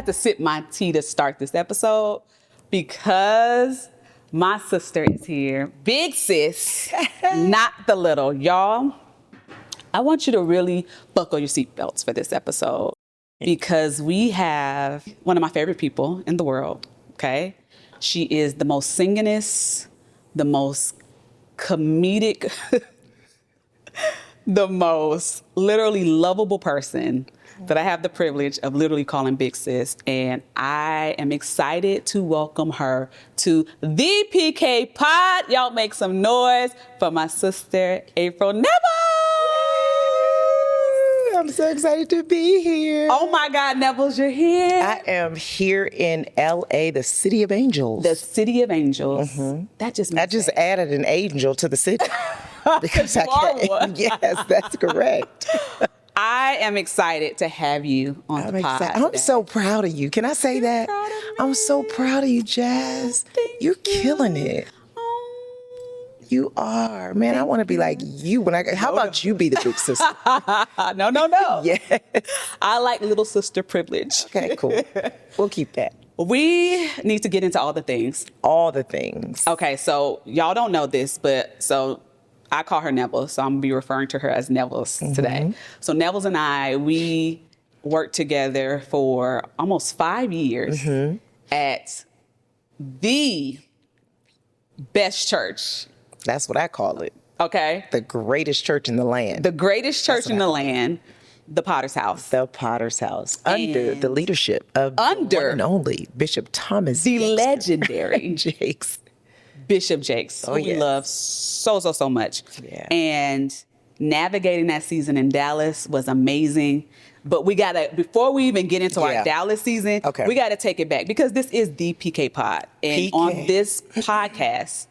had to sip my tea to start this episode because my sister is here. Big sis, not the little. Y'all, I want you to really buckle your seatbelts for this episode because we have one of my favorite people in the world, okay? She is the most singingest, the most comedic, the most literally lovable person that I have the privilege of literally calling Big Sis. And I am excited to welcome her to the PK Pod. Y'all make some noise for my sister, April Nevels. I'm so excited to be here. Oh my God, Nevels, you're here. I am here in LA, the city of angels. The city of angels. Mm-hmm. That just I just added an angel to the city. Because you are one. Yes, that's correct. I am excited to have you on the pod. I'm so proud of you. Can I say that? Proud of me. I'm so proud of you, Jazz. Thank You're you. killing it. You are. Man, I want to be like you. How about you be the big sister? No. Yes. I like little sister privilege. Okay, cool. We'll keep that. We need to get into all the things. All the things. Okay, so y'all don't know this, but so I call her Nevels, so I'm gonna be referring to her as Nevels today. So Nevels and I, we worked together for almost 5 years at the best church. That's what I call it. Okay. The greatest church in the land. The greatest church in the land, the Potter's House. The Potter's House. Under the leadership of the one and only Bishop Thomas. The legendary Jakes. Bishop Jakes, who we love so much. Yeah. And navigating that season in Dallas was amazing. But we gotta, before we even get into our Dallas season, we gotta take it back because this is the PK Pod. And on this podcast,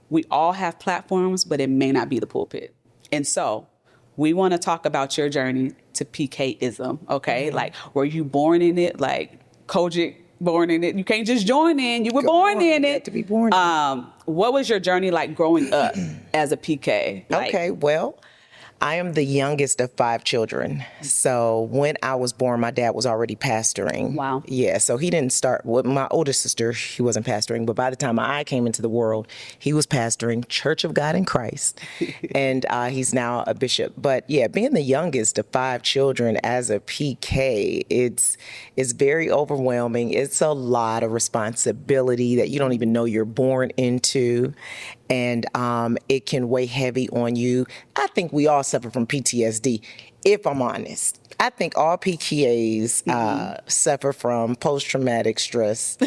we all have platforms, but it may not be the pulpit. And so we want to talk about your journey to PK-ism, okay? Like, were you born in it? Like, Kojic born in it? You can't just join in. You were born in it. You had to be born in it. What was your journey like growing up as a PK? Okay, well, I am the youngest of 5 children. So when I was born, my dad was already pastoring. Wow. Yeah, so he didn't start with my older sister. She wasn't pastoring. But by the time I came into the world, he was pastoring Church of God in Christ. And he's now a bishop. But yeah, being the youngest of 5 children as a PK, it's very overwhelming. It's a lot of responsibility that you don't even know you're born into. And it can weigh heavy on you. I think we all suffer from PTSD, if I'm honest. I think all PKAs suffer from post-traumatic stress.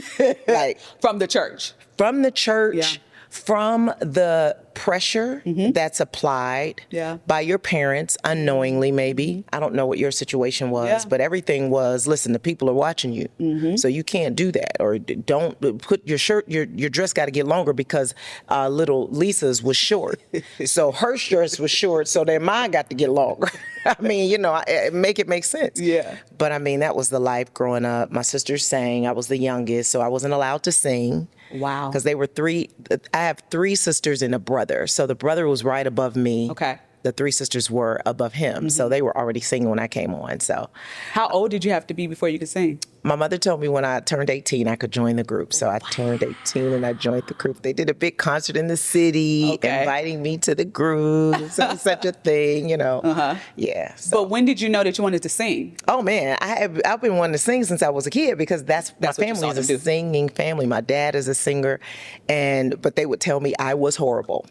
Like From the church. From the church, from the pressure that's applied by your parents unknowingly, maybe. I don't know what your situation was, but everything was, listen, the people are watching you. So you can't do that. Or don't put your shirt, your dress got to get longer because little Lisa's was short. So her dress was short, so then mine got to get longer. I mean, you know, make it make sense. Yeah. But I mean, that was the life growing up. My sister sang. I was the youngest, so I wasn't allowed to sing. Wow. Because they were 3. I have 3 sisters and a brother. So the brother was right above me. Okay. The 3 sisters were above him. So they were already singing when I came on. So How old did you have to be before you could sing? my mother told me when I turned 18, I could join the group. So I turned 18 and I joined the group. They did a big concert in the city, inviting me to the group. So such a thing, you know. Yeah. So. But when did you know that you wanted to sing? Oh man, I've been wanting to sing since I was a kid because that's my family is a singing family. My dad is a singer, but they would tell me I was horrible.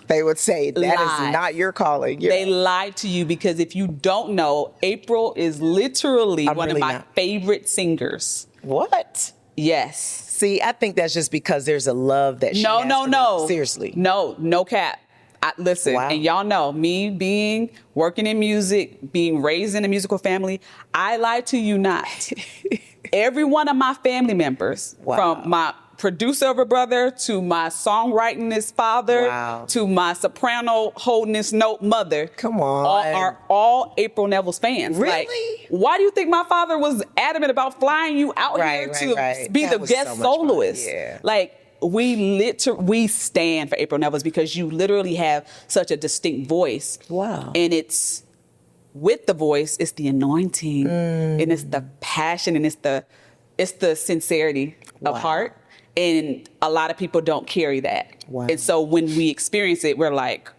They would say, that is not your calling. Yeah. They lied to you because if you don't know, April is literally one of my favorite singers. What? Yes. See, I think that's just because there's a love that she has for me. Seriously. No cap. Listen, and y'all know me working in music, being raised in a musical family, I lie to you not. Every one of my family members, from my producer of a brother to my songwritingist father to my soprano holdingest note mother. Come on. Are all April Nevels fans. Really? Like, why do you think my father was adamant about flying you out here to be the guest soloist? Yeah. Like, we stand for April Nevels because you literally have such a distinct voice. Wow. And it's with the voice, it's the anointing and it's the passion and it's the sincerity of heart. And a lot of people don't carry that. Wow. And so when we experience it, we're like,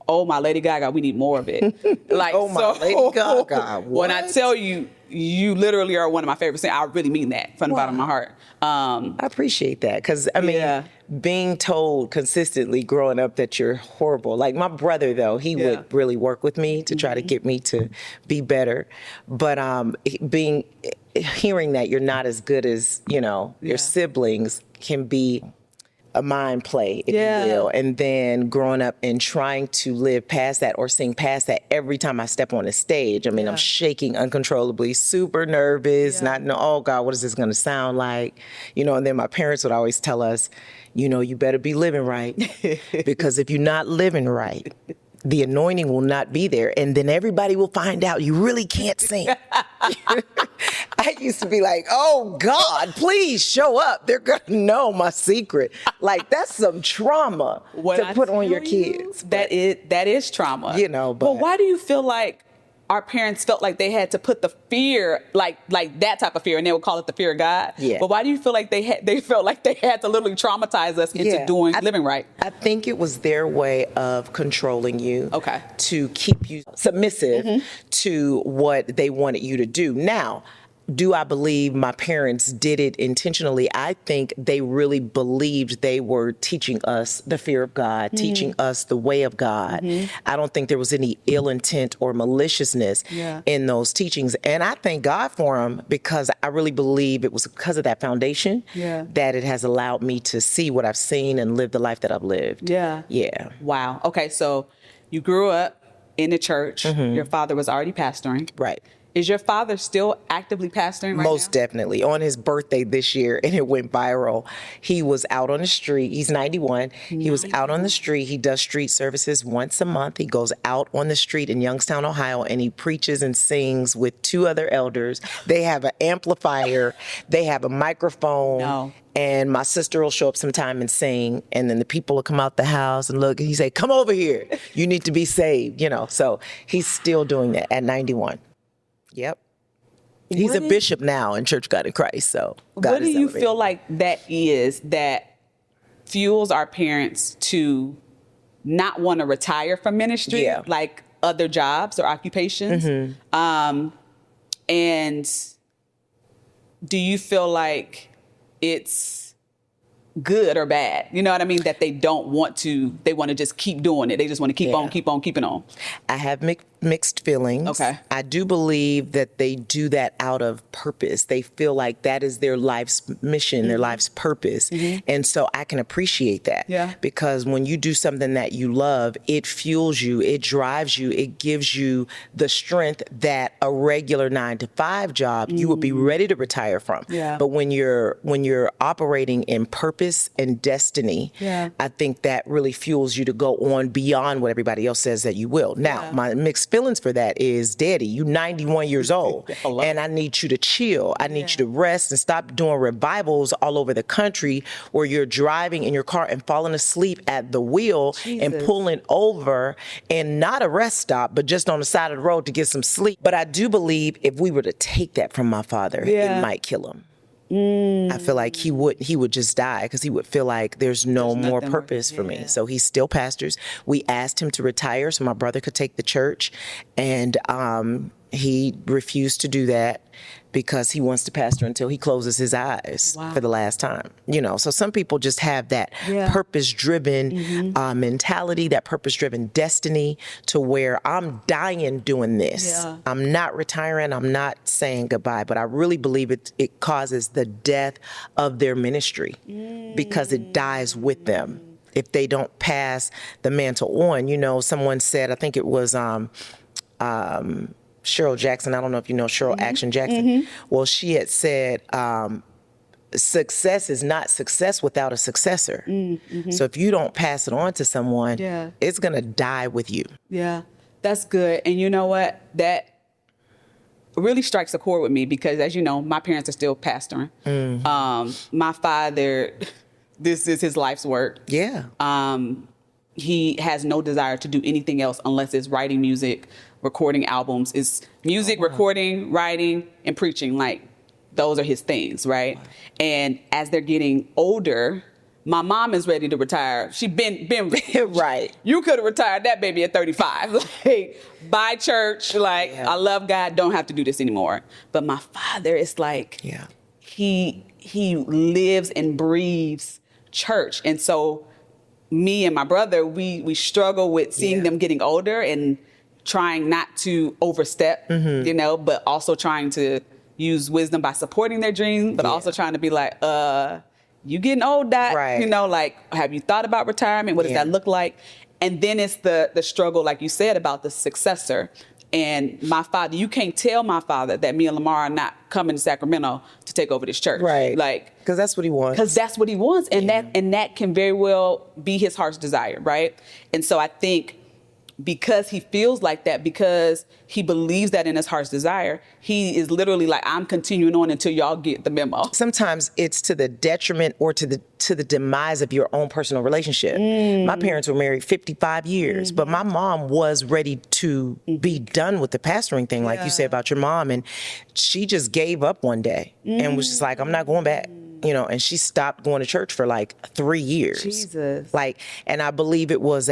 oh, my Lady Gaga, we need more of it. Like, oh, my Lady Gaga. What? When I tell you, you literally are one of my favorite singers, I really mean that from the bottom of my heart. I appreciate that because, I mean, being told consistently growing up that you're horrible. Like my brother, though, he would really work with me to try to get me to be better. But hearing that you're not as good as, your siblings can be a mind play, if you will. And then growing up and trying to live past that or sing past that every time I step on the stage. I mean, I'm shaking uncontrollably, super nervous, not know, oh God, what is this going to sound like? And then my parents would always tell us, you better be living right because if you're not living right, the anointing will not be there. And then everybody will find out you really can't sing. I used to be like, oh God, please show up. They're going to know my secret. Like that's some trauma to put on your kids. That is trauma. But why do you feel like our parents felt like they had to put the fear, like that type of fear, and they would call it the fear of God. Yeah. But why do you feel like they felt like they had to literally traumatize us into living right? I think it was their way of controlling you. Okay. To keep you submissive to what they wanted you to do. Now, do I believe my parents did it intentionally? I think they really believed they were teaching us the fear of God, teaching us the way of God. I don't think there was any ill intent or maliciousness in those teachings. And I thank God for them because I really believe it was because of that foundation that it has allowed me to see what I've seen and live the life that I've lived. Yeah. Wow. Okay, so you grew up in the church. Your father was already pastoring. Right. Is your father still actively pastoring right now? Most definitely. On his birthday this year, and it went viral, he was out on the street. He's 91. He was out on the street. He does street services once a month. He goes out on the street in Youngstown, Ohio, and he preaches and sings with 2 other elders. They have an amplifier. They have a microphone. No. And my sister will show up sometime and sing, and then the people will come out the house and look, and he say, come over here. You need to be saved, So he's still doing that at 91. Yep. He's a bishop now in Church of God in Christ. So what do you feel like that fuels our parents to not want to retire from ministry, like other jobs or occupations? And do you feel like it's good or bad? You know what I mean? That they want to just keep doing it. They just want to keep on keeping on. I have mixed feelings. Okay. I do believe that they do that out of purpose. They feel like that is their life's mission, their life's purpose. And so I can appreciate that. Yeah. Because when you do something that you love, it fuels you, it drives you, it gives you the strength that a regular 9-to-5 job you would be ready to retire from. Yeah. But when you're operating in purpose and destiny, I think that really fuels you to go on beyond what everybody else says that you will. Now, my mixed feelings for that is, Daddy, you 91 years old, and I need you to chill. I need you to rest and stop doing revivals all over the country where you're driving in your car and falling asleep at the wheel and pulling over and not a rest stop, but just on the side of the road to get some sleep. But I do believe if we were to take that from my father, it might kill him. I feel like he would just die because he would feel like there's no more purpose for me. So he still pastors. We asked him to retire so my brother could take the church, and he refused to do that because he wants to pastor until he closes his eyes for the last time. So some people just have that purpose-driven mentality, that purpose-driven destiny to where I'm dying doing this. I'm not retiring. I'm not saying goodbye, but I really believe it causes the death of their ministry because it dies with them if they don't pass the mantle on. Someone said, I think it was Cheryl Jackson. I don't know if you know Cheryl Action Jackson. Well, she had said, success is not success without a successor. So if you don't pass it on to someone, it's going to die with you. Yeah, that's good. And you know what? That really strikes a chord with me because, as you know, my parents are still pastoring. My father, this is his life's work. he has no desire to do anything else unless it's writing music, recording albums. It's music, recording, writing, and preaching. Like, those are his things, right? Wow. And as they're getting older, my mom is ready to retire. She been right. You could have retired that baby at 35. Like, by church, like, I love God, don't have to do this anymore. But my father is like, he lives and breathes church. And so me and my brother, we struggle with seeing them getting older and trying not to overstep, you know, but also trying to use wisdom by supporting their dreams, but also trying to be like, you getting old, Dad. Right. You know, like, have you thought about retirement? What does that look like? And then it's the struggle, like you said, about the successor. And my father, you can't tell my father that me and Lamar are not coming to Sacramento to take over this church. Right. Like, because that's what he wants. Because that's what he wants. And that can very well be his heart's desire, right? And so I think because he feels like that, because he believes that in his heart's desire, he is literally like, I'm continuing on until y'all get the memo. Sometimes it's to the detriment or to the demise of your own personal relationship. My parents were married 55 years, but my mom was ready to be done with the pastoring thing, like you said about your mom. And she just gave up one day and was just like, I'm not going back. You know, and she stopped going to church for like 3 years. Jesus. Like, and I believe it was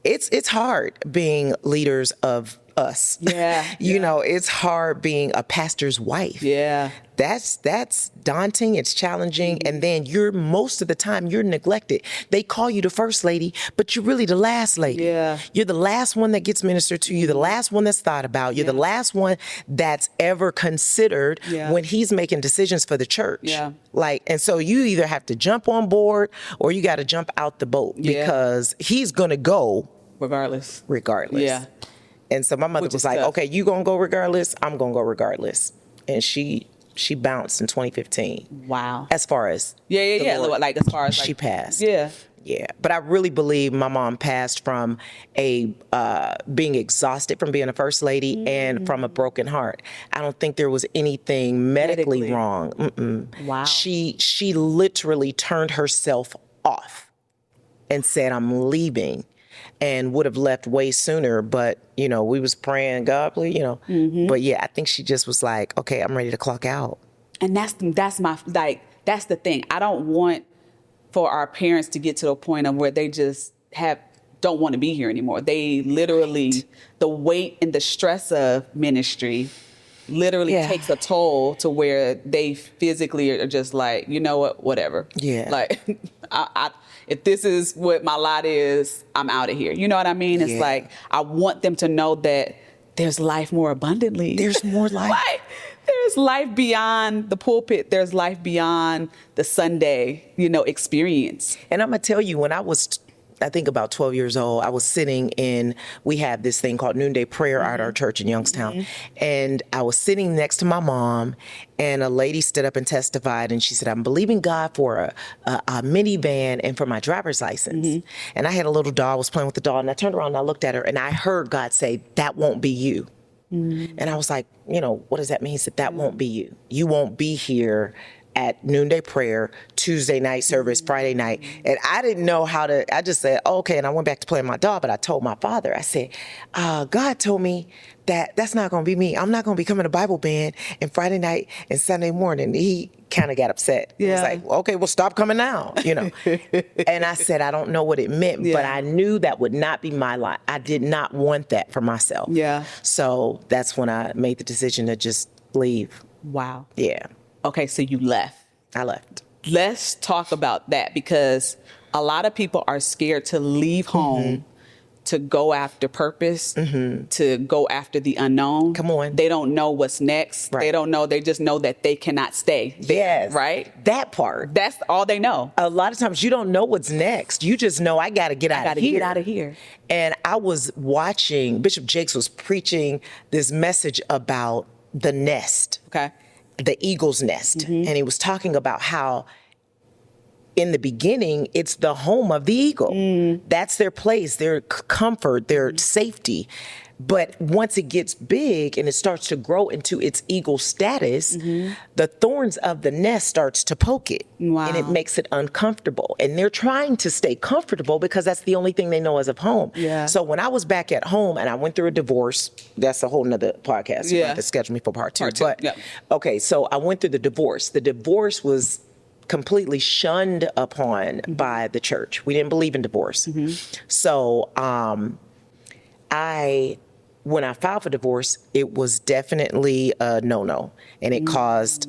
it's hard being leaders of us. Yeah. You know, it's hard being a pastor's wife. Yeah. That's daunting. It's challenging. And then most of the time you're neglected. They call you the first lady, but you're really the last lady. Yeah. You're the last one that gets ministered to. You're the last one that's thought about. You're the last one that's ever considered when he's making decisions for the church. Yeah. Like, and so you either have to jump on board or you got to jump out the boat because he's going to go regardless. Yeah. And so my mother was like, okay, you going to go regardless? I'm going to go regardless. And she bounced in 2015. Wow. As far as like as far as she passed. Yeah. But I really believe my mom passed from being exhausted from being a first lady and from a broken heart. I don't think there was anything medically wrong. Wow. She literally turned herself off and said, I'm leaving. And would have left way sooner, but, you know, we was praying, God, please, you know. But yeah, I think she just was like, okay, I'm ready to clock out. And that's the thing. I don't want for our parents to get to the point of where they just don't want to be here anymore. They literally, the weight and the stress of ministry literally takes a toll to where they physically are just like, you know what, whatever. Yeah. Like, if this is what my lot is, I'm out of here. You know what I mean? It's like, I want them to know that there's life more abundantly. There's more life. There's life beyond the pulpit. There's life beyond the Sunday, experience. And I'm going to tell you, when I was, I think about 12 years old, I was sitting we have this thing called Noonday Prayer at our church in Youngstown. And I was sitting next to my mom, and a lady stood up and testified, and she said, I'm believing God for a minivan and for my driver's license. And I had a little doll, I was playing with the doll, and I turned around and I looked at her, and I heard God say, that won't be you. And I was like, what does that mean? He said, that won't be you. You won't be here at Noonday Prayer, Tuesday night service, Friday night. And I didn't know I just said, okay. And I went back to playing my doll, but I told my father, I said, God told me that's not going to be me. I'm not going to be coming to Bible band and Friday night and Sunday morning. He kind of got upset. He was like, okay, well, stop coming now, And I said, I don't know what it meant, but I knew that would not be my life. I did not want that for myself. Yeah. So that's when I made the decision to just leave. Wow. Yeah. Okay, so you left. I left. Let's talk about that, because a lot of people are scared to leave home to go after purpose, to go after the unknown. Come on. They don't know what's next. Right. They don't know. They just know that they cannot stay there, yes. Right? That part. That's all they know. A lot of times you don't know what's next. You just know, I got to get out of here. And I was watching, Bishop Jakes was preaching this message about the nest. Okay. The eagle's nest. And he was talking about how in the beginning, it's the home of the eagle. That's their place, their comfort, their safety. But once it gets big and it starts to grow into its eagle status, the thorns of the nest starts to poke it. Wow. And it makes it uncomfortable. And they're trying to stay comfortable because that's the only thing they know as of home. Yeah. So when I was back at home and I went through a divorce, that's a whole nother podcast. You have to schedule me for part two. But okay, so I went through the divorce. The divorce was completely shunned upon by the church. We didn't believe in divorce. So when I filed for divorce, it was definitely a no-no. And it caused,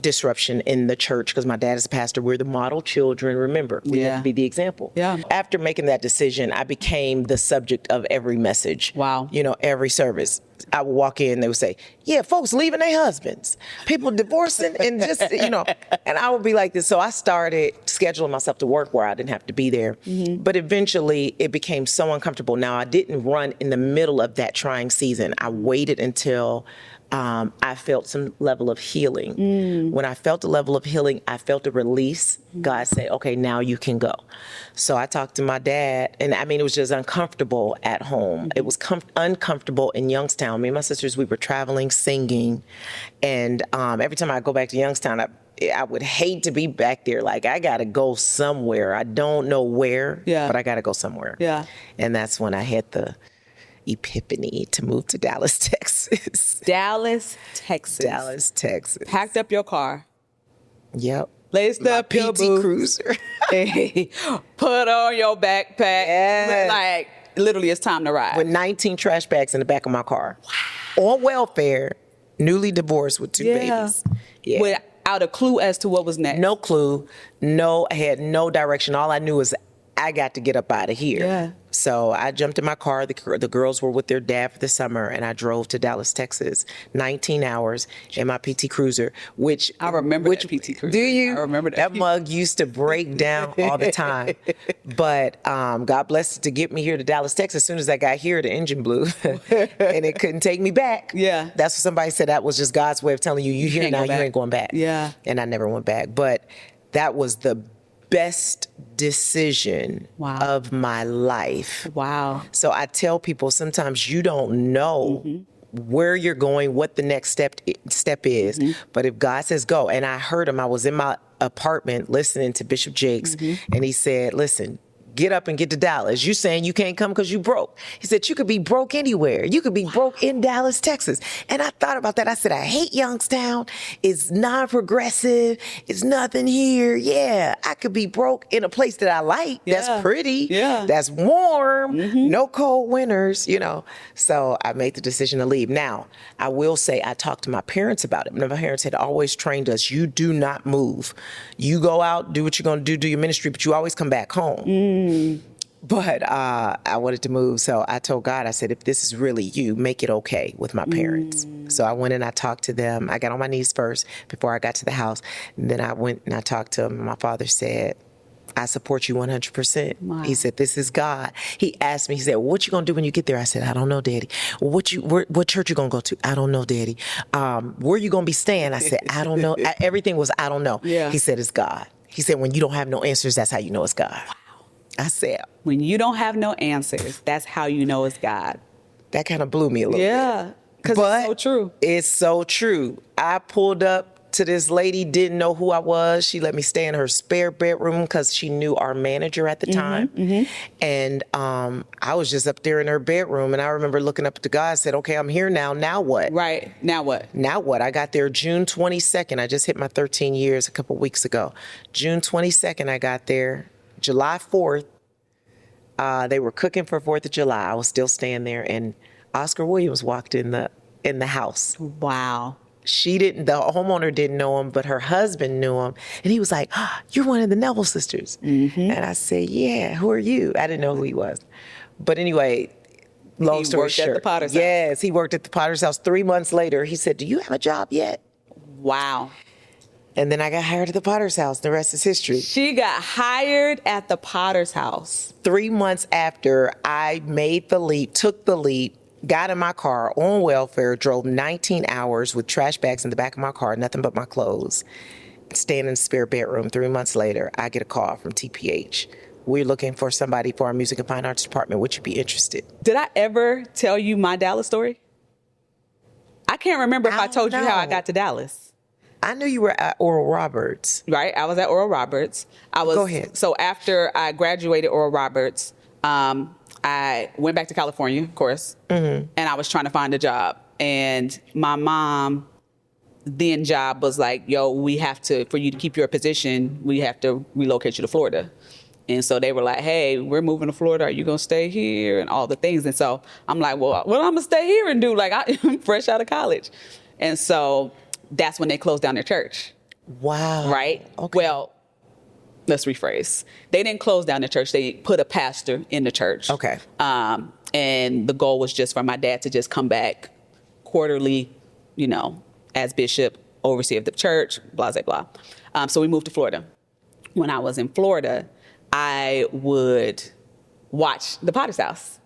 disruption in the church because my dad is a pastor. We're the model children. Remember, we have to be the example. Yeah. After making that decision, I became the subject of every message. Wow. Every service. I would walk in, they would say, yeah, folks leaving their husbands, people divorcing and just, and I would be like this. So I started scheduling myself to work where I didn't have to be there. But eventually it became so uncomfortable. Now I didn't run in the middle of that trying season. I waited until I felt some level of healing. When I felt a level of healing, I felt a release. God said, okay, now you can go. So I talked to my dad, and it was just uncomfortable at home. It was uncomfortable in Youngstown. Me and my sisters, we were traveling, singing, and every time I go back to Youngstown, I would hate to be back there. Like, I got to go somewhere. I don't know where, but I got to go somewhere. Yeah. And that's when I had the epiphany to move to Dallas, Texas. Dallas, Texas. Packed up your car. Yep. Laced up your boots. Cruiser. Hey, put on your backpack. Yeah. Like, literally, it's time to ride. With 19 trash bags in the back of my car. Wow. On welfare, newly divorced with 2 babies. Yeah. Without a clue as to what was next. No clue. I had no direction. All I knew was I got to get up out of here. Yeah. So I jumped in my car. The girls were with their dad for the summer, and I drove to Dallas, Texas, 19 hours in my PT Cruiser, which I remember that PT Cruiser. Do you? I remember that. That mug used to break down all the time. But God blessed it to get me here to Dallas, Texas. As soon as I got here, the engine blew, and it couldn't take me back. Yeah. That's what somebody said. That was just God's way of telling you, you here now, you ain't going back. Yeah. And I never went back. But that was the best decision of my life. Wow. So I tell people sometimes you don't know where you're going, what the next step is. But if God says go, and I heard him, I was in my apartment listening to Bishop Jakes, and he said, listen, get up and get to Dallas. You saying you can't come because you broke. He said, you could be broke anywhere. You could be broke in Dallas, Texas. And I thought about that. I said, I hate Youngstown. It's non-progressive. It's nothing here. Yeah, I could be broke in a place that I like. Yeah. That's pretty. Yeah. That's warm. No cold winters, So I made the decision to leave. Now, I will say I talked to my parents about it. My parents had always trained us, you do not move. You go out, do what you're going to do your ministry, but you always come back home. But I wanted to move, so I told God, I said, if this is really you, make it okay with my parents. So I went and I talked to them. I got on my knees first before I got to the house. And then I went and I talked to them. My father said, I support you 100%. Wow. He said, this is God. He asked me, he said, what you going to do when you get there? I said, I don't know, Daddy. What church you going to go to? I don't know, Daddy. Where you going to be staying? I said, I don't know. Everything was, I don't know. Yeah. He said, it's God. He said, when you don't have no answers, that's how you know it's God. Wow. I said, when you don't have no answers, that's how you know it's God. That kind of blew me a little bit. Yeah, because it's so true. It's so true. I pulled up to this lady, didn't know who I was. She let me stay in her spare bedroom because she knew our manager at the time. And I was just up there in her bedroom, and I remember looking up to God and said, okay, I'm here now. Now what? Right. Now what? Now what? I got there June 22nd. I just hit my 13 years a couple weeks ago. June 22nd, I got there. July 4th, they were cooking for 4th of July. I was still staying there, and Oscar Williams walked in the house. Wow. The homeowner didn't know him, but her husband knew him. And he was like, oh, you're one of the Nevels sisters. And I said, yeah, who are you? I didn't know who he was. But anyway, long story short. He worked at the Potter's house. Yes, he worked at the Potter's house. 3 months later, he said, do you have a job yet? Wow. And then I got hired at the Potter's house. The rest is history. She got hired at the Potter's house. 3 months after I made the leap, took the leap, got in my car on welfare, drove 19 hours with trash bags in the back of my car, nothing but my clothes, staying in the spare bedroom. 3 months later, I get a call from TPH. we're looking for somebody for our music and fine arts department. Would you be interested? Did I ever tell you my Dallas story? I can't remember if I told you how I got to Dallas. I knew you were at Oral Roberts. Right. I was at Oral Roberts. Go ahead. So after I graduated Oral Roberts, I went back to California, of course, and I was trying to find a job. And my mom, then job was like, yo, for you to keep your position, we have to relocate you to Florida. And so they were like, hey, we're moving to Florida. Are you going to stay here? And all the things. And so I'm like, well, what I'm going to stay here and do? Like, I'm fresh out of college. And so that's when they closed down their church. Wow. Right? Okay. Well, let's rephrase. They didn't close down the church. They put a pastor in the church. Okay. And the goal was just for my dad to just come back quarterly, as bishop, overseer of the church, blah, blah, blah. So we moved to Florida. When I was in Florida, I would watch the Potter's House,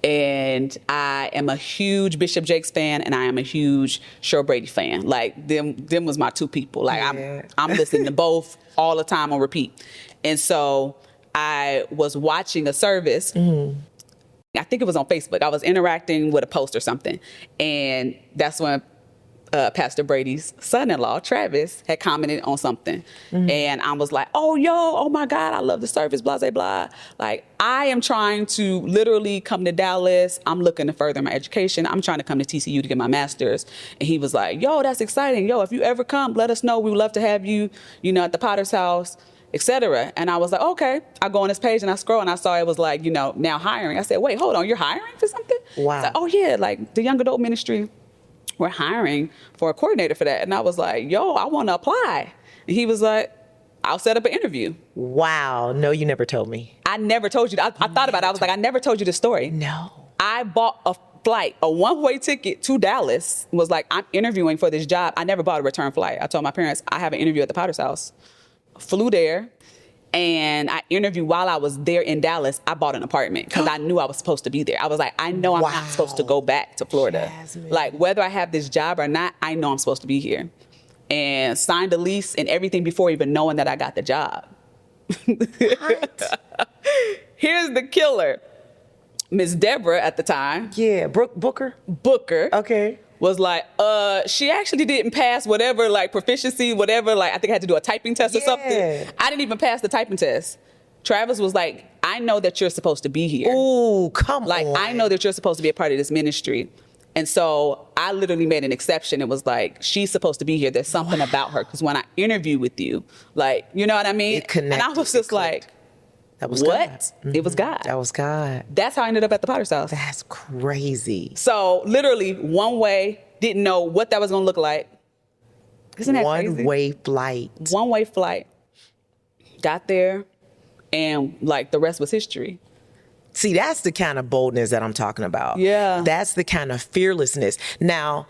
and I am a huge Bishop Jakes fan, and I am a huge Cheryl Brady fan. Like, them was my two people. Like, yeah. I'm listening to both all the time on repeat. And so I was watching a service. I think it was on Facebook. I was interacting with a post or something. And that's when Pastor Brady's son-in-law, Travis, had commented on something. And I was like, oh my God, I love the service, blah, blah, blah. Like, I am trying to literally come to Dallas. I'm looking to further my education. I'm trying to come to TCU to get my master's. And he was like, yo, that's exciting. Yo, if you ever come, let us know. We would love to have you, at the Potter's House, etc. And I was like, okay. I go on this page and I scroll and I saw it was like, now hiring. I said, wait, hold on, you're hiring for something? Wow. Like, oh yeah, like the young adult ministry, we're hiring for a coordinator for that. And I was like, yo, I want to apply. And he was like, I'll set up an interview. Wow. No, you never told me. I never told you. I thought about it. I was like, I never told you the story. No. I bought a flight, a one-way ticket to Dallas, was like, I'm interviewing for this job. I never bought a return flight. I told my parents, I have an interview at the Potter's House. Flew there, and I interviewed while I was there in Dallas. I bought an apartment because I knew I was supposed to be there. I was like, I know I'm not supposed to go back to Florida. Jasmine. Like, whether I have this job or not, I know I'm supposed to be here. And signed a lease and everything before even knowing that I got the job. What? Here's the killer. Miss Deborah at the time. Yeah, Booker. Okay. Was like, she actually didn't pass whatever, like, proficiency, whatever, like, I think I had to do a typing test or something. I didn't even pass the typing test. Travis was like, I know that you're supposed to be here. Ooh, come on. Like, I know that you're supposed to be a part of this ministry. And so I literally made an exception. It was like, she's supposed to be here. There's something about her. Because when I interview with you, like, you know what I mean? It connected. And I was just like, that was what? God. It was God. That was God. That's how I ended up at the Potter's House. That's crazy. So literally one way, didn't know what that was going to look like. Isn't that crazy? One-way flight. One-way flight. Got there, and like the rest was history. See, that's the kind of boldness that I'm talking about. Yeah. That's the kind of fearlessness. Now,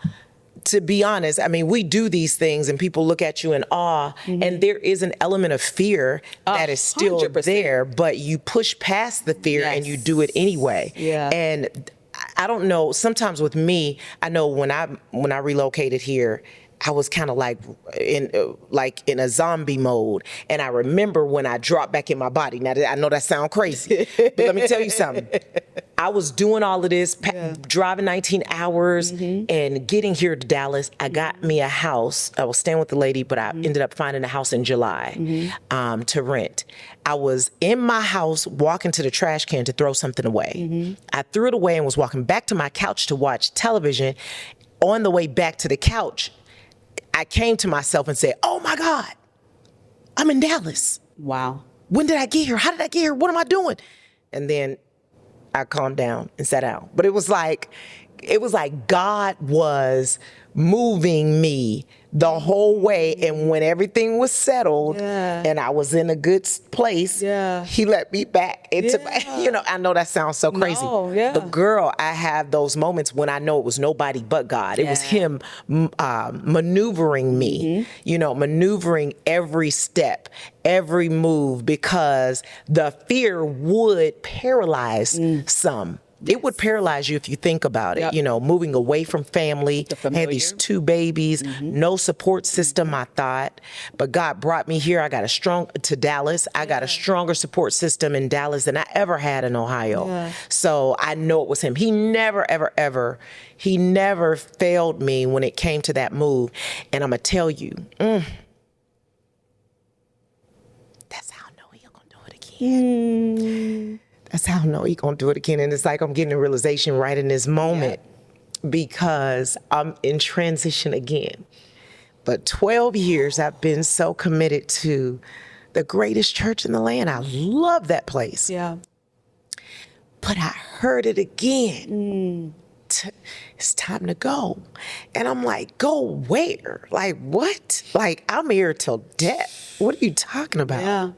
to be honest, I mean, we do these things and people look at you in awe, and there is an element of fear that is still 100%. there, but you push past the fear and you do it anyway. Yeah. And I don't know, sometimes with me, I know when I relocated here, I was kind of like in a zombie mode. And I remember when I dropped back in my body. Now, I know that sounds crazy, but let me tell you something. I was doing all of this, driving 19 hours and getting here to Dallas. I got me a house. I was staying with the lady, but I ended up finding a house in July to rent. I was in my house walking to the trash can to throw something away. I threw it away and was walking back to my couch to watch television. On the way back to the couch, I came to myself and said, oh my God, I'm in Dallas. Wow. When did I get here? How did I get here? What am I doing? And then I calmed down and sat down. But it was like God was moving me the whole way. And when everything was settled and I was in a good place, he let me back into my, I know that sounds so crazy. But girl, I have those moments when I know it was nobody but God. It was him maneuvering me, maneuvering every step, every move, because the fear would paralyze some. It would paralyze you if you think about it, moving away from family. I had these 2 babies, no support system, I thought. But God brought me here. I got to Dallas. I got a stronger support system in Dallas than I ever had in Ohio. Yeah. So I know it was him. He never, ever, ever, he never failed me when it came to that move. And I'm going to tell you, that's how I know he's going to do it again. That's how I know he's going to do it again. And it's like I'm getting a realization right in this moment because I'm in transition again. But 12 years I've been so committed to the greatest church in the land. I love that place. Yeah. But I heard it again. It's time to go. And I'm like, go where? Like, what? Like, I'm here till death. What are you talking about? Yeah.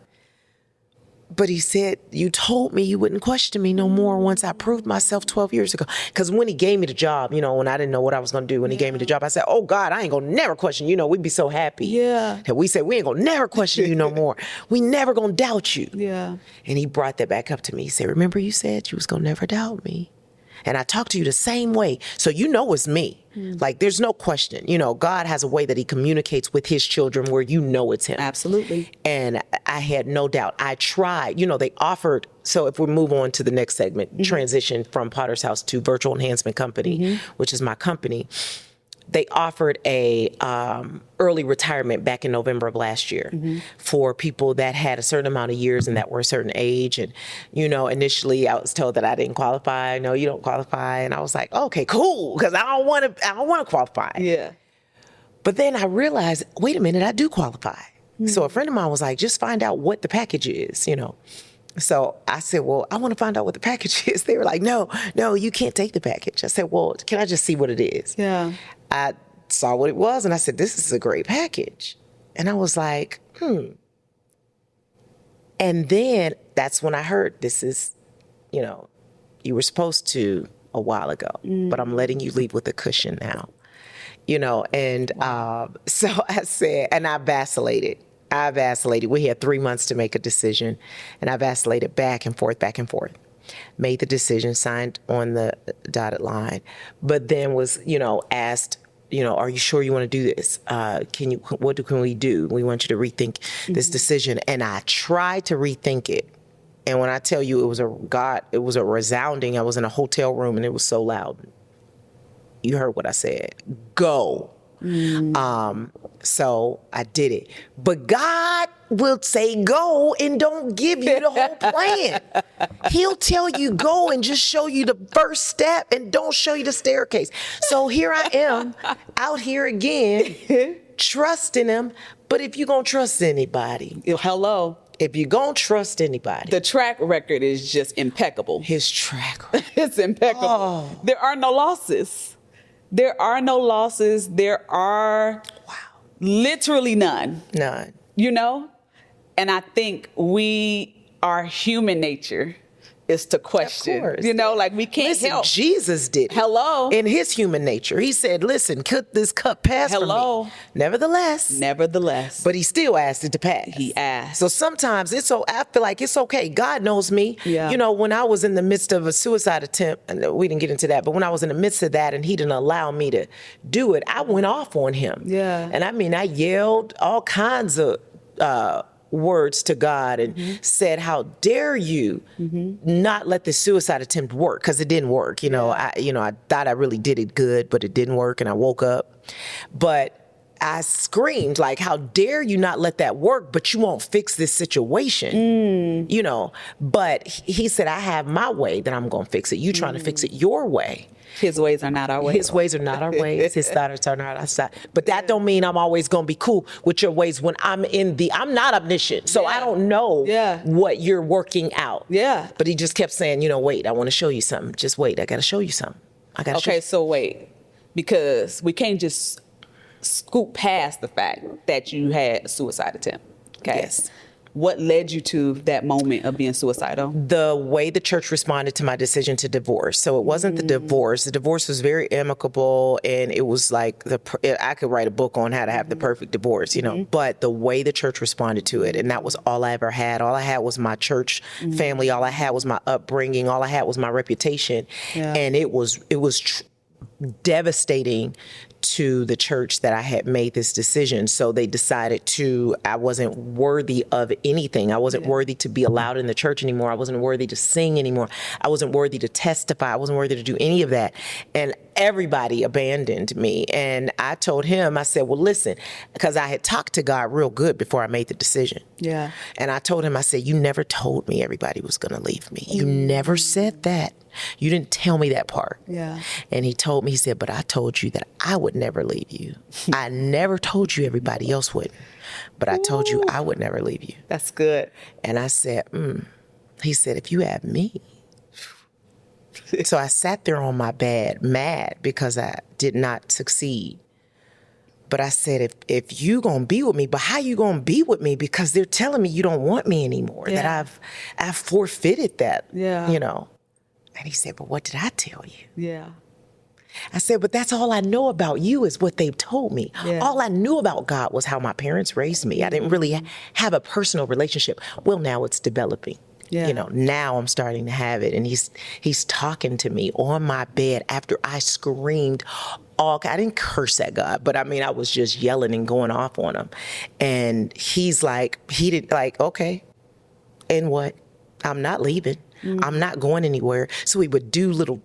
But he said, you told me you wouldn't question me no more once I proved myself 12 years ago. Because when he gave me the job, when I didn't know what I was going to do, when he gave me the job, I said, oh, God, I ain't going to never question you. We'd be so happy. Yeah. And we said, we ain't going to never question you no more. We never going to doubt you. Yeah. And he brought that back up to me. He said, remember you said you was going to never doubt me. And I talk to you the same way. So it's me. Like, there's no question. God has a way that he communicates with his children where it's him. Absolutely. And I had no doubt. I tried. They offered. So if we move on to the next segment, transition from Potter's House to Virtual Enhancement Company, which is my company. They offered a early retirement back in November of last year for people that had a certain amount of years and that were a certain age. And, initially I was told that I didn't qualify. No, you don't qualify. And I was like, okay, cool. Because I don't want to qualify. Yeah. But then I realized, wait a minute, I do qualify. So a friend of mine was like, just find out what the package is, So I said, well, I want to find out what the package is. They were like, no, you can't take the package. I said, well, can I just see what it is? Yeah. I saw what it was and I said, this is a great package. And I was like, And then that's when I heard this is, you were supposed to a while ago, but I'm letting you leave with a cushion now. And so I said, and I vacillated. We had 3 months to make a decision, and I vacillated back and forth. Made the decision, signed on the dotted line, but then was, asked, are you sure you want to do this? What can we do? We want you to rethink this decision. And I tried to rethink it. And when I tell you it was a resounding, I was in a hotel room and it was so loud. You heard what I said. Go. So I did it. But God will say go and don't give you the whole plan. He'll tell you go and just show you the first step and don't show you the staircase. So here I am out here again, trusting him. But if you're going to trust anybody. Hello. If you're going to trust anybody. The track record is just impeccable. His track record. It's impeccable. Oh. There are no losses. There are no losses. There are literally none. None. And I think our human nature is to question. Of course. Like we can't help. Jesus did it. Hello. In his human nature. He said, listen, could this cup pass from me? Nevertheless. But he still asked it to pass. He asked. So sometimes I feel like it's okay. God knows me. Yeah. When I was in the midst of a suicide attempt, and we didn't get into that, but when I was in the midst of that and he didn't allow me to do it, I went off on him. Yeah. And I yelled all kinds of words to God and said, how dare you not let the suicide attempt work? Because it didn't work. I thought I really did it good, but it didn't work. And I woke up. But I screamed, like, how dare you not let that work, but you won't fix this situation, But he said, I have my way that I'm going to fix it. You trying to fix it your way. His ways are not our ways. His ways are not our ways. His thoughts are not our thoughts. But that don't mean I'm always going to be cool with your ways when I'm not omniscient. So I don't know what you're working out. Yeah. But he just kept saying, wait, I want to show you something. Just wait. I got to show you something. So wait, because we can't just scoop past the fact that you had a suicide attempt. Okay. Yes. what led you to that moment of being suicidal? The way the church responded to my decision to divorce. So it wasn't the divorce. The divorce was very amicable, and it was like I could write a book on how to have the perfect divorce, you know. But the way the church responded to it, and that was all I ever had. All I had was my church family. All I had was my upbringing. All I had was my reputation, and it was devastating to the church that I had made this decision. So they decided I wasn't worthy of anything. I wasn't worthy to be allowed in the church anymore. I wasn't worthy to sing anymore. I wasn't worthy to testify. I wasn't worthy to do any of that. And everybody abandoned me. And I told him, I said, well, listen, because I had talked to God real good before I made the decision. Yeah. And I told him, I said, you never told me everybody was going to leave me. You never said that. You didn't tell me that part. Yeah. And he told me, he said, but I told you that I would never leave you. I never told you everybody else would, but I told you I would never leave you. That's good. And I said, He said, if you have me. So I sat there on my bed, mad because I did not succeed. But I said, if you gonna be with me, but how you gonna be with me? Because they're telling me you don't want me anymore, that I've forfeited that, you know. And he said, but what did I tell you? Yeah. I said, but that's all I know about you is what they've told me. Yeah. All I knew about God was how my parents raised me. I didn't really have a personal relationship. Well, now it's developing. Yeah. You know, now I'm starting to have it. And he's talking to me on my bed after I screamed I didn't curse at God, but I mean, I was just yelling and going off on him. And he's like, okay, and what? I'm not leaving. I'm not going anywhere. So he would do little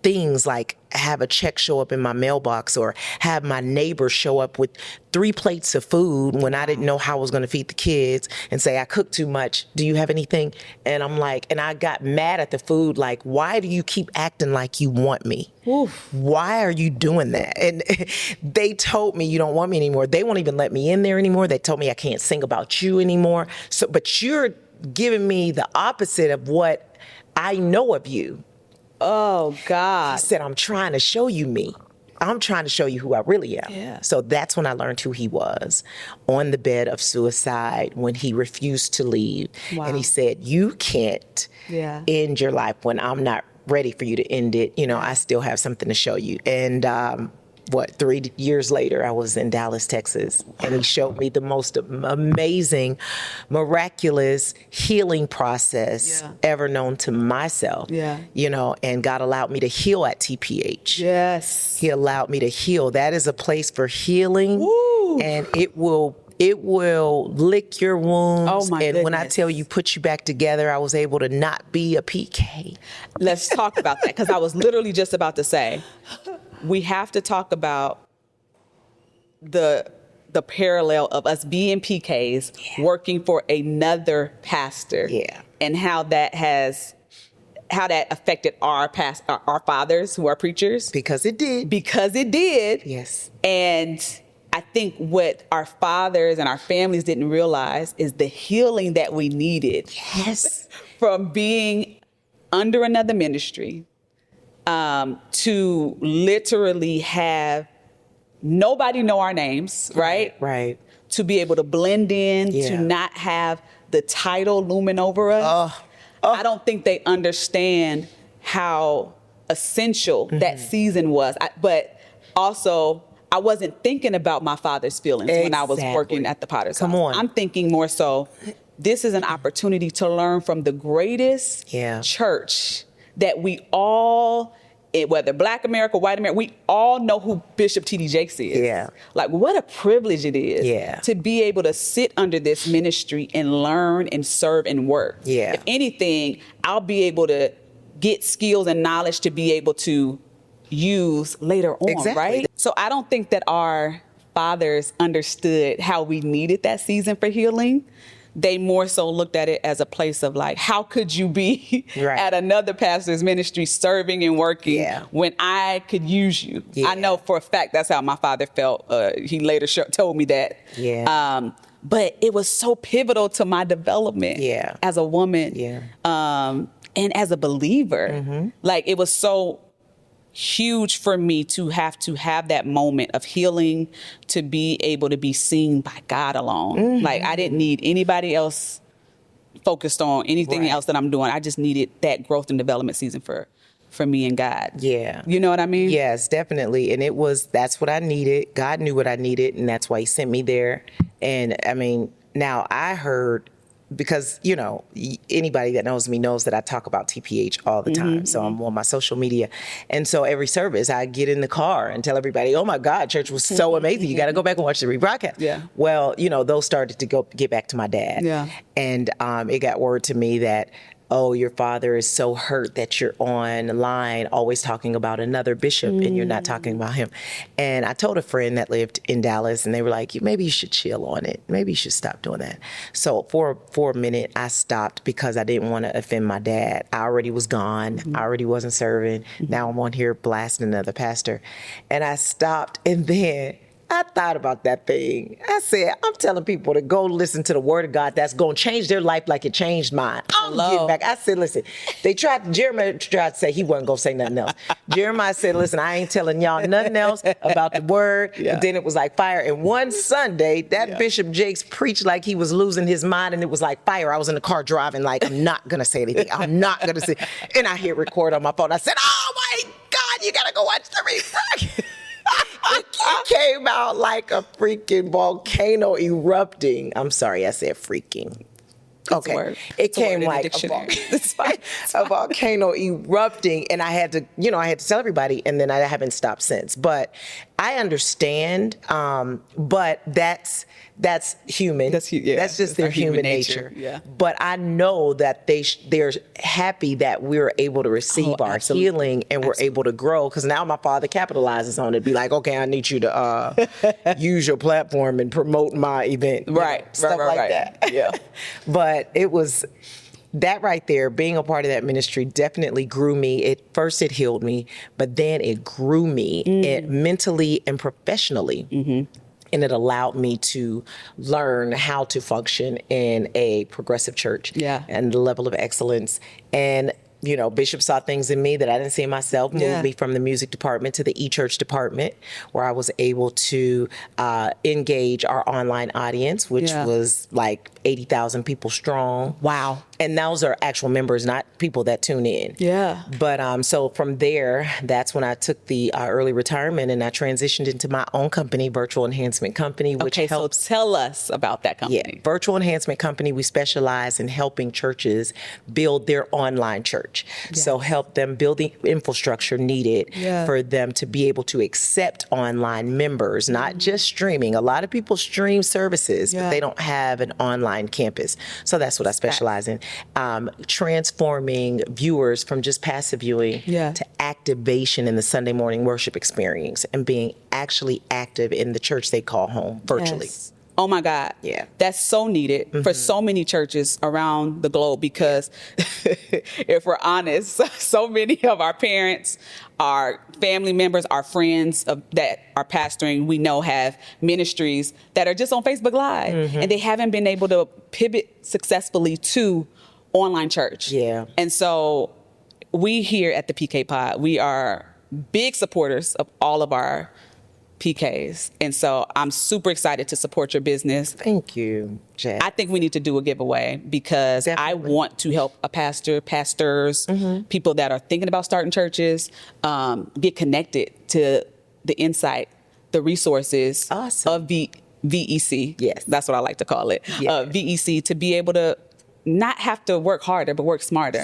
things like have a check show up in my mailbox or have my neighbor show up with 3 plates of food when I didn't know how I was going to feed the kids and say, I cooked too much. Do you have anything? And I'm like, and I got mad at the food. Like, why do you keep acting like you want me? Oof. Why are you doing that? And they told me you don't want me anymore. They won't even let me in there anymore. They told me I can't sing about you anymore. So, but you're giving me the opposite of what I know of you. Oh, God. He said, I'm trying to show you me. I'm trying to show you who I really am. Yeah. So that's when I learned who he was, on the bed of suicide when he refused to leave. Wow. And he said, you can't end your life when I'm not ready for you to end it. You know, I still have something to show you. And 3 years later, I was in Dallas, Texas, and he showed me the most amazing, miraculous healing process ever known to myself. Yeah. You know, and God allowed me to heal at TPH. Yes. He allowed me to heal. That is a place for healing. Woo. And it will lick your wounds. Oh my goodness. When I tell you, put you back together, I was able to not be a PK. Let's talk about that, because I was literally just about to say, we have to talk about the parallel of us being PKs, working for another pastor, and how that affected our fathers who are preachers. Because it did. Yes. And I think what our fathers and our families didn't realize is the healing that we needed. Yes. From being under another ministry, to literally have nobody know our names, right? Right. To be able to blend in, to not have the title looming over us. I don't think they understand how essential that season was. But also, I wasn't thinking about my father's feelings when I was working at the Potter's House. I'm thinking more so, this is an opportunity to learn from the greatest church that we all, whether Black America, white America, we all know who Bishop T.D. Jakes is. Yeah. Like, what a privilege it is to be able to sit under this ministry and learn and serve and work. Yeah. If anything, I'll be able to get skills and knowledge to be able to use later on, right? So I don't think that our fathers understood how we needed that season for healing. They more so looked at it as a place of like, how could you be at another pastor's ministry serving and working when I could use you? Yeah. I know for a fact that's how my father felt. He later told me that. Yeah. But it was so pivotal to my development as a woman and as a believer. Mm-hmm. Like, it was so huge for me to have that moment of healing, to be able to be seen by God alone. Mm-hmm. Like, I didn't need anybody else focused on anything else that I'm doing. I just needed that growth and development season for me and God. Yeah. You know what I mean? Yes, definitely. And that's what I needed. God knew what I needed, and that's why he sent me there. And I mean, now I heard, because, you know, anybody that knows me knows that I talk about TPH all the time. So I'm on my social media. And so every service I get in the car and tell everybody, oh my God, church was so amazing. You got to go back and watch the rebroadcast. Yeah. Well, you know, those started to get back to my dad. Yeah. And it got word to me that, oh, your father is so hurt that you're online always talking about another bishop and you're not talking about him. And I told a friend that lived in Dallas, and they were like, maybe you should chill on it. Maybe you should stop doing that. So for a minute, I stopped because I didn't want to offend my dad. I already was gone. I already wasn't serving. Now I'm on here blasting another pastor. And I stopped, and then I thought about that thing. I said, I'm telling people to go listen to the word of God that's going to change their life like it changed mine. I'm getting back. I said, listen, Jeremiah tried to say he wasn't going to say nothing else. Jeremiah said, listen, I ain't telling y'all nothing else about the word. Yeah. But then it was like fire. And one Sunday, that Bishop Jakes preached like he was losing his mind, and it was like fire. I was in the car driving like, I'm not going to say anything. I'm not going to say. And I hit record on my phone. I said, oh my God, you got to go watch the replay. It came out like a freaking volcano erupting. I'm sorry, I said freaking. Okay. It came like a volcano erupting, and I had to tell everybody, and then I haven't stopped since. But I understand, but that's human. That's just their human nature. Yeah. But I know that they're happy that we're able to receive our healing, and we're able to grow, because now my father capitalizes on it. Be like, okay, I need you to use your platform and promote my event. Stuff like that. Yeah. But it was that right there, being a part of that ministry definitely grew me. First it healed me, but then it grew me mentally and professionally. And it allowed me to learn how to function in a progressive church and the level of excellence. And, you know, Bishop saw things in me that I didn't see in myself, moved me from the music department to the e-church department, where I was able to engage our online audience, which was like 80,000 people strong. Wow. And those are actual members, not people that tune in. Yeah. But so from there, that's when I took the early retirement, and I transitioned into my own company, Virtual Enhancement Company, which helps. So tell us about that company. Yeah, Virtual Enhancement Company. We specialize in helping churches build their online church. Yes. So help them build the infrastructure needed for them to be able to accept online members, not just streaming. A lot of people stream services, but they don't have an online campus. So that's what I specialize in. Transforming viewers from just passive viewing to activation in the Sunday morning worship experience, and being actually active in the church they call home virtually. Yes. Oh my God. Yeah. That's so needed for so many churches around the globe, because if we're honest, so many of our parents, our family members, our friends that are pastoring, we know have ministries that are just on Facebook Live, and they haven't been able to pivot successfully to online church. Yeah. And so we here at the PK Pod, we are big supporters of all of our PKs. And so I'm super excited to support your business. Thank you, Jack. I think we need to do a giveaway, because I want to help pastors, people that are thinking about starting churches, get connected to the insight, the resources of VEC. Yes. That's what I like to call it. Yes. VEC, to be able to not have to work harder, but work smarter.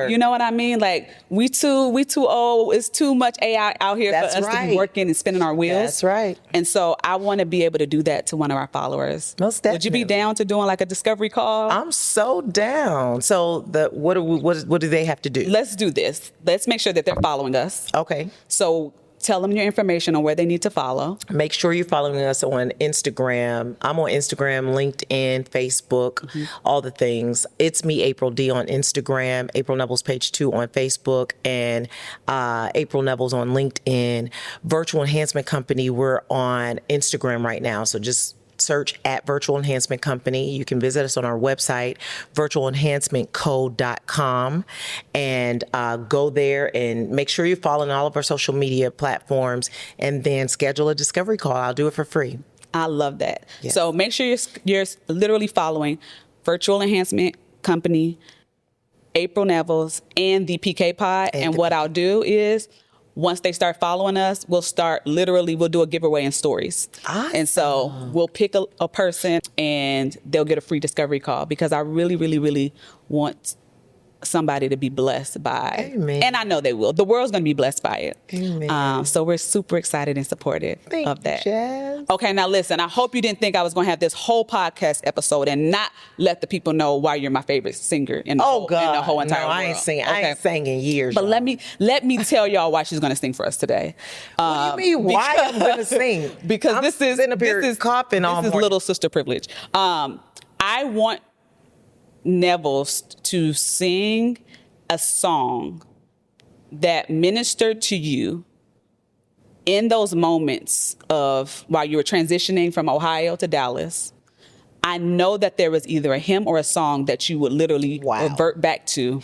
You know what I mean? Like, we too old. It's too much AI out here for us to be working and spinning our wheels. That's right. And so I want to be able to do that to one of our followers. Most definitely. Would you be down to doing like a discovery call? I'm so down. So what do they have to do? Let's do this. Let's make sure that they're following us. Okay. So tell them your information on where they need to follow. Make sure you're following us on Instagram. I'm on Instagram, LinkedIn, Facebook, all the things. It's me, April D, on Instagram, April Nevels Page 2 on Facebook, and April Nevels on LinkedIn. Virtual Enhancement Company, we're on Instagram right now, so just search at Virtual Enhancement Company. You can visit us on our website, virtualenhancementco.com, and go there and make sure you're following all of our social media platforms, and then schedule a discovery call. I'll do it for free. I love that. Yes. So make sure you're literally following Virtual Enhancement company, April Nevels, and the PK Pod. And what I'll do is, once they start following us, we'll do a giveaway in stories. Awesome. And so we'll pick a person and they'll get a free discovery call, because I really, really, really want somebody to be blessed by. Amen. And I know they will. The world's going to be blessed by it. Amen. So we're super excited and supportive of that. Jazz. Okay, now listen, I hope you didn't think I was going to have this whole podcast episode and not let the people know why you're my favorite singer in the whole entire world. I ain't sang in years. But let me tell y'all why she's going to sing for us today. What do you mean, why I'm going to sing? Because this is coughing all morning. This is little sister privilege. I want Nevels to sing a song that ministered to you in those moments of while you were transitioning from Ohio to Dallas. I know that there was either a hymn or a song that you would literally revert back to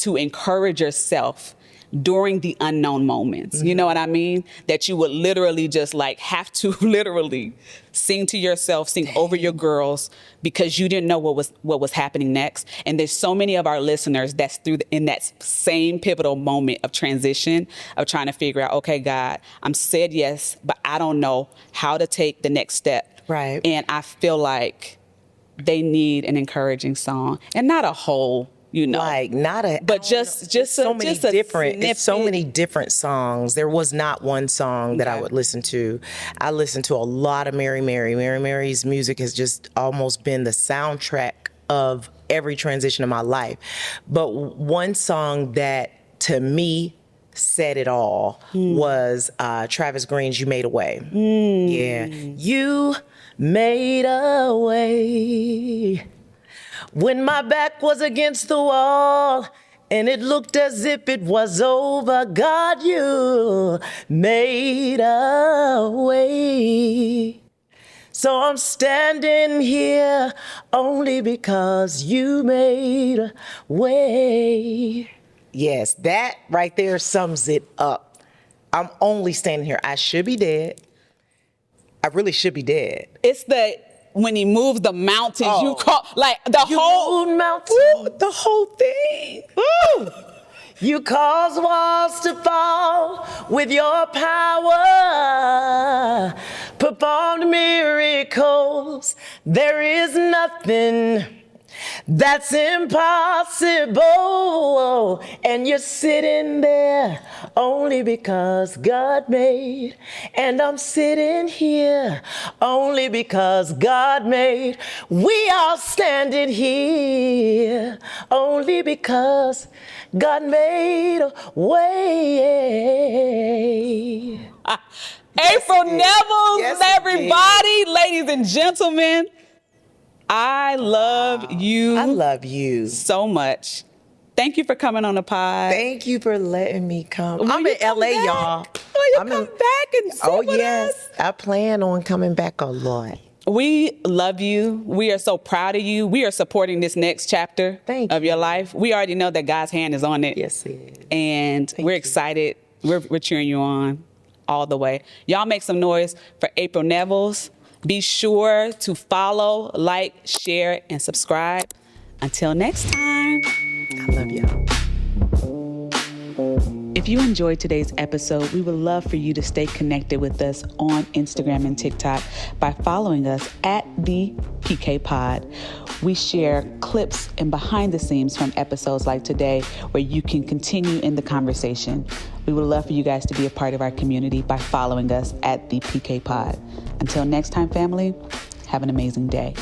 encourage yourself during the unknown moments. Mm-hmm. You know what I mean? That you would literally just have to literally sing to yourself, sing over your girls, because you didn't know what was happening next. And there's so many of our listeners that's in that same pivotal moment of transition, of trying to figure out, okay, God, I'm said yes, but I don't know how to take the next step. Right. And I feel like they need an encouraging song, and not a whole, but just so many different songs. There was not one song that I would listen to. I listened to a lot of Mary Mary. Mary Mary's music has just almost been the soundtrack of every transition of my life. But one song that to me said it all was Travis Green's "You Made a Way." Yeah, you made a way when my back was against the wall and it looked as if it was over. God, you made a way. So I'm standing here only because you made a way. Yes, that right there sums it up. I'm only standing here. I should be dead. I really should be dead. It's when he moves the mountains, you call the whole thing. Woo! You cause walls to fall with your power. Performed miracles. There is nothing that's impossible. And you're sitting there only because God made. And I'm sitting here only because God made. We are standing here only because God made a way. April Nevels, everybody, ladies and gentlemen. I love you. I love you so much. Thank you for coming on the pod. Thank you for letting me come. I'm in LA, y'all. Will you come back and sit with us? I plan on coming back a lot. We love you. We are so proud of you. We are supporting this next chapter of your life. We already know that God's hand is on it. Yes, it is. And we're excited. We're cheering you on all the way. Y'all make some noise for April Nevels. Be sure to follow, like, share, and subscribe. Until next time. I love y'all. If you enjoyed today's episode, we would love for you to stay connected with us on Instagram and TikTok by following us at the PK Pod. We share clips and behind the scenes from episodes like today where you can continue in the conversation. We would love for you guys to be a part of our community by following us at the PK Pod. Until next time, family, have an amazing day.